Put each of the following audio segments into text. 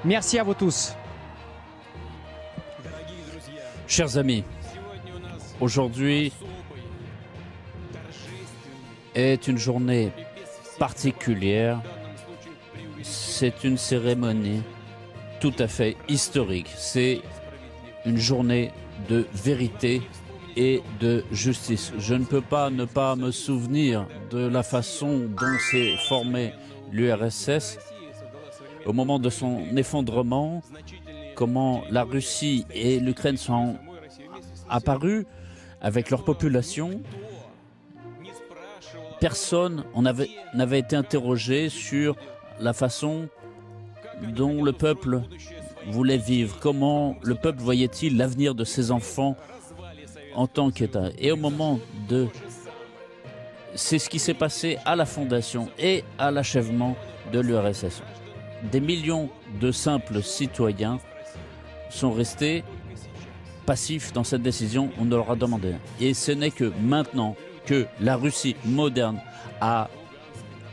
Merci à vous tous. Chers amis, aujourd'hui est une journée particulière. C'est une cérémonie tout à fait historique. C'est une journée de vérité et de justice. Je ne peux pas ne pas me souvenir de la façon dont s'est formée l'URSS au moment de son effondrement, comment la Russie et l'Ukraine sont apparues avec leur population. Personne n'avait été interrogé sur la façon dont le peuple voulait vivre, comment le peuple voyait-il l'avenir de ses enfants en tant qu'État. Et au moment de... C'est ce qui s'est passé à la fondation et à l'achèvement de l'URSS. Des millions de simples citoyens sont restés passifs dans cette décision, on leur a demandé. Et ce n'est que maintenant que la Russie moderne a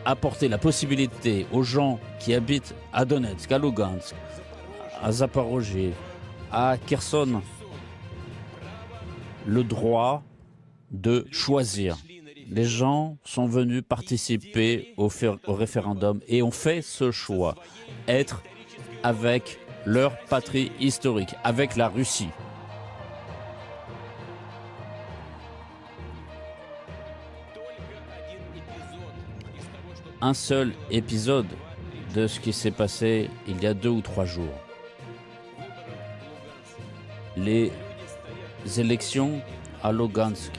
apporté la possibilité aux gens qui habitent à Donetsk, à Lugansk, à Zaporozhye, à Kherson, le droit de choisir. Les gens sont venus participer au référendum et ont fait ce choix, être avec leur patrie historique, avec la Russie. Un seul épisode de ce qui s'est passé il y a 2 ou 3 jours. Les élections à Lugansk.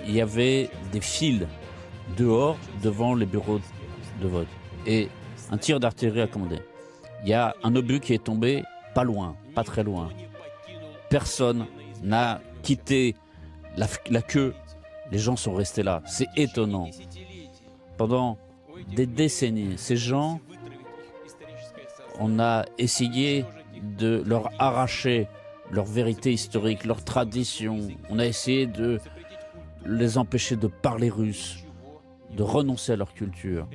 Il y avait des files dehors devant les bureaux de vote et un tir d'artillerie a commandé. Il y a un obus qui est tombé pas loin, pas très loin. Personne n'a quitté la queue. Les gens sont restés là. C'est étonnant. Pendant des décennies, ces gens, on a essayé de leur arracher leur vérité historique, leur tradition. On a essayé de les empêcher de parler russe, de renoncer à leur culture.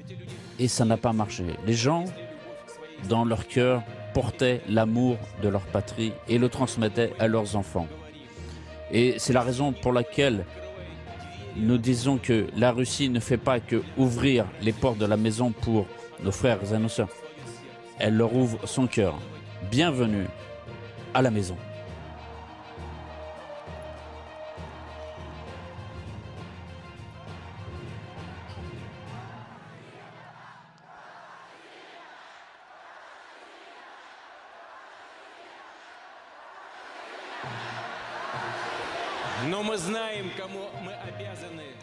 Et ça n'a pas marché. Les gens, dans leur cœur, portaient l'amour de leur patrie et le transmettaient à leurs enfants. Et c'est la raison pour laquelle nous disons que la Russie ne fait pas que ouvrir les portes de la maison pour nos frères et nos sœurs. Elle leur ouvre son cœur. Bienvenue à la maison.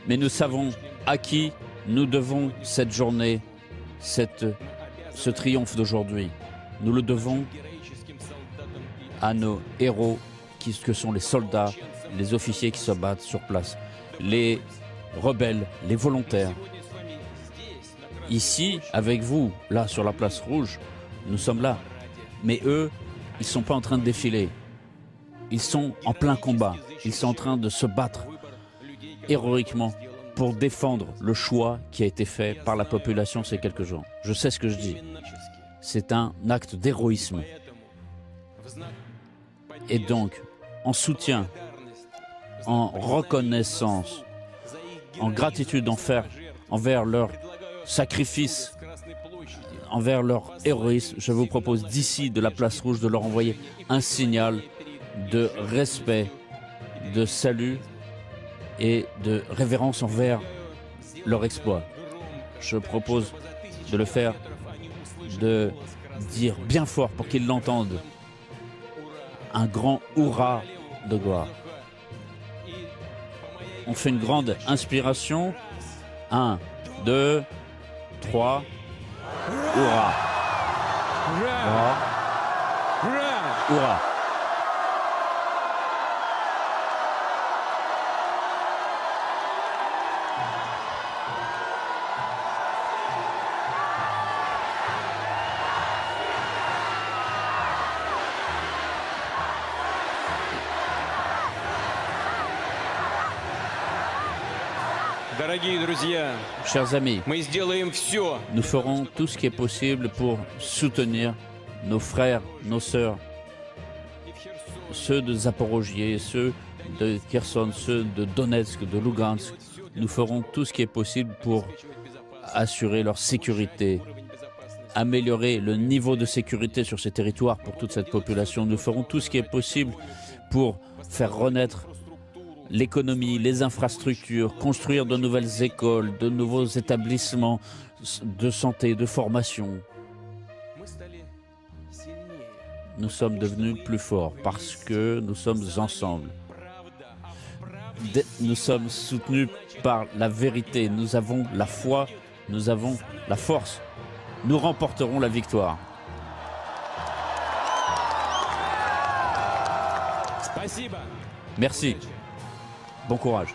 Mais nous savons à qui nous devons cette journée, ce triomphe d'aujourd'hui. Nous le devons à nos héros que sont les soldats, les officiers qui se battent sur place, les rebelles, les volontaires. Ici, avec vous, là sur la place rouge, nous sommes là. Mais eux, ils ne sont pas en train de défiler. Ils sont en plein combat. Ils sont en train de se battre héroïquement pour défendre le choix qui a été fait par la population ces quelques jours. Je sais ce que je dis. C'est un acte d'héroïsme. Et donc, en soutien, en reconnaissance, en gratitude envers leur sacrifice, envers leur héroïsme, je vous propose d'ici, de la place rouge, de leur envoyer un signal de respect, de salut et de révérence envers leur exploit. Je propose de le faire, de dire bien fort pour qu'ils l'entendent. Un grand hurrah de gloire. On fait une grande inspiration. 1, 2, 3. Hurrah. Hurrah. Hurrah. Chers amis, nous ferons tout ce qui est possible pour soutenir nos frères, nos sœurs, ceux de Zaporogie, ceux de Kherson, ceux de Donetsk, de Lugansk. Nous ferons tout ce qui est possible pour assurer leur sécurité, améliorer le niveau de sécurité sur ces territoires pour toute cette population. Nous ferons tout ce qui est possible pour faire renaître l'économie, les infrastructures, construire de nouvelles écoles, de nouveaux établissements de santé, de formation. Nous sommes devenus plus forts parce que nous sommes ensemble. Nous sommes soutenus par la vérité. Nous avons la foi, nous avons la force. Nous remporterons la victoire. Merci. Bon courage.